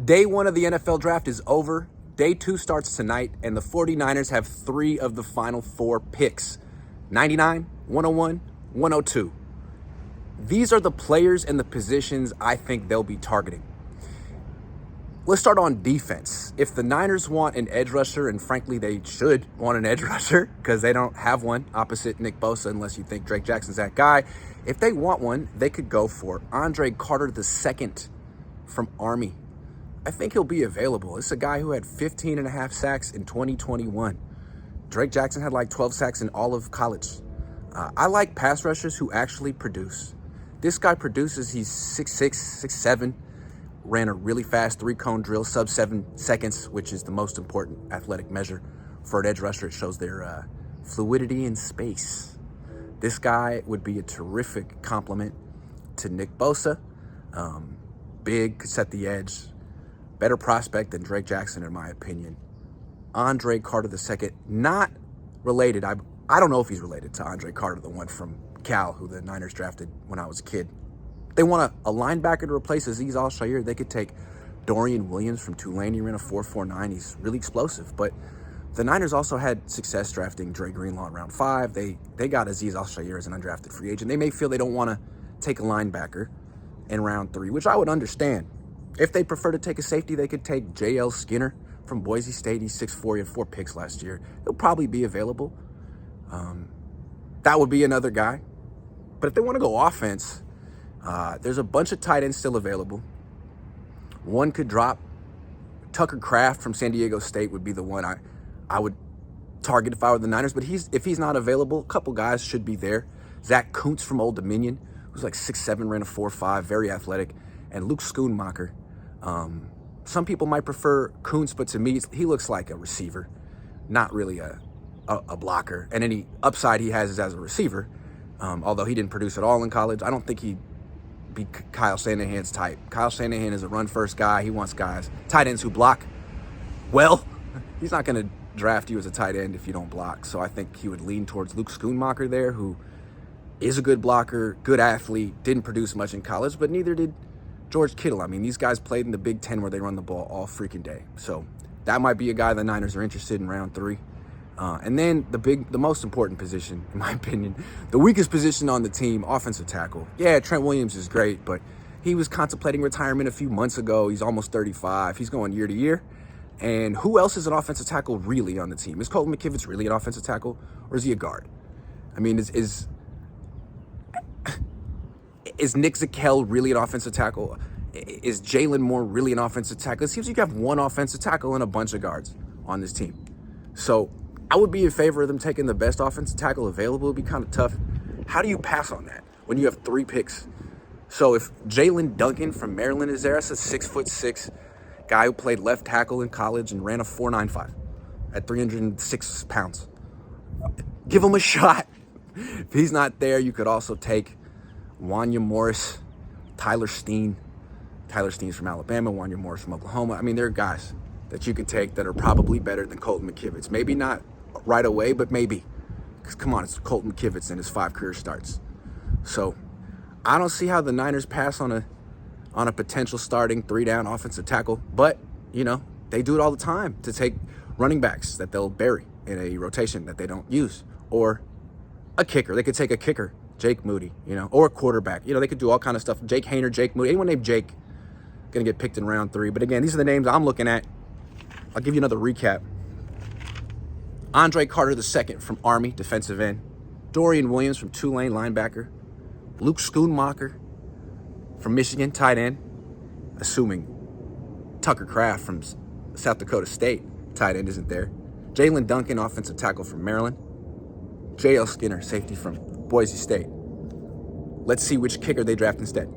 Day one of the NFL draft is over. Day two starts tonight, and the 49ers have 3 of the final 4 picks: 99, 101, 102. These are the players and the positions I think they'll be targeting. Let's start on defense. If the Niners want an edge rusher, and frankly, they should want an edge rusher because they don't have one opposite Nick Bosa unless you think Drake Jackson's that guy. If they want one, they could go for Andre Carter II from Army. I think he'll be available. It's a guy who had 15 and a half sacks in 2021. Drake Jackson had like 12 sacks in all of college. I like pass rushers who actually produce. This guy produces. He's 6'6", 6'7", ran a really fast 3-cone drill, sub 7 seconds, which is the most important athletic measure for an edge rusher. It shows their fluidity in space. This guy would be a terrific complement to Nick Bosa. Big, could set the edge. Better prospect than Drake Jackson, in my opinion. Andre Carter II, not related. I don't know if he's related to Andre Carter, the one from Cal, who the Niners drafted when I was a kid. They want a linebacker to replace Azeez Al-Shaair. They could take Dorian Williams from Tulane. He ran a 4.49. He's really explosive. But the Niners also had success drafting Dre Greenlaw in round 5. They got Azeez Al-Shaair as an undrafted free agent. They may feel they don't want to take a linebacker in round 3, which I would understand. If they prefer to take a safety, they could take J.L. Skinner from Boise State. He's 6'4", he had 4 picks last year. He'll probably be available. That would be another guy. But if they want to go offense, there's a bunch of tight ends still available. One could drop. Tucker Kraft from San Diego State would be the one I would target if I were the Niners. But if he's not available, a couple guys should be there. Zach Kuntz from Old Dominion, who's like 6'7", ran a 4.5, very athletic. And Luke Schoonmaker. Some people might prefer Kuntz, but to me, he looks like a receiver, not really a blocker. And any upside he has is as a receiver, although he didn't produce at all in college. I don't think he'd be Kyle Shanahan's type. Kyle Shanahan is a run-first guy. He wants guys, tight ends who block well. He's not going to draft you as a tight end if you don't block. So I think he would lean towards Luke Schoonmaker there, who is a good blocker, good athlete, didn't produce much in college, but neither did George Kittle. I mean, these guys played in the Big Ten where they run the ball all freaking day. So that might be a guy the Niners are interested in round 3. And then the most important position, in my opinion, the weakest position on the team, offensive tackle. Yeah, Trent Williams is great, but he was contemplating retirement a few months ago. He's almost 35. He's going year to year. And who else is an offensive tackle really on the team? Is Colton McKivitz really an offensive tackle, or is he a guard? I mean, is Nick Zakelj really an offensive tackle? Is Jalen Moore really an offensive tackle? It seems like you have one offensive tackle and a bunch of guards on this team. So I would be in favor of them taking the best offensive tackle available. It would be kind of tough. How do you pass on that when you have 3 picks? So if Jalen Duncan from Maryland is there, that's a 6'6" guy who played left tackle in college and ran a 4.95 at 306 pounds. Give him a shot. If he's not there, you could also take Wanya Morris, Tyler Steen. Tyler Steen's from Alabama, Wanya Morris from Oklahoma. I mean, there are guys that you could take that are probably better than Colton McKivitz. Maybe not right away, but maybe. Because, come on, it's Colton McKivitz in his 5 career starts. So I don't see how the Niners pass on a potential starting 3-down offensive tackle. But, you know, they do it all the time to take running backs that they'll bury in a rotation that they don't use. Or a kicker. They could take a kicker, Jake Moody, you know, or a quarterback. You know, they could do all kind of stuff. Jake Haener, Jake Moody, anyone named Jake going to get picked in round 3. But again, these are the names I'm looking at. I'll give you another recap. Andre Carter II from Army, defensive end. Dorian Williams from Tulane, linebacker. Luke Schoonmaker from Michigan, tight end. Assuming Tucker Kraft from South Dakota State, tight end, isn't there. Jalen Duncan, offensive tackle from Maryland. J.L. Skinner, safety from Boise State. Let's see which kicker they draft instead.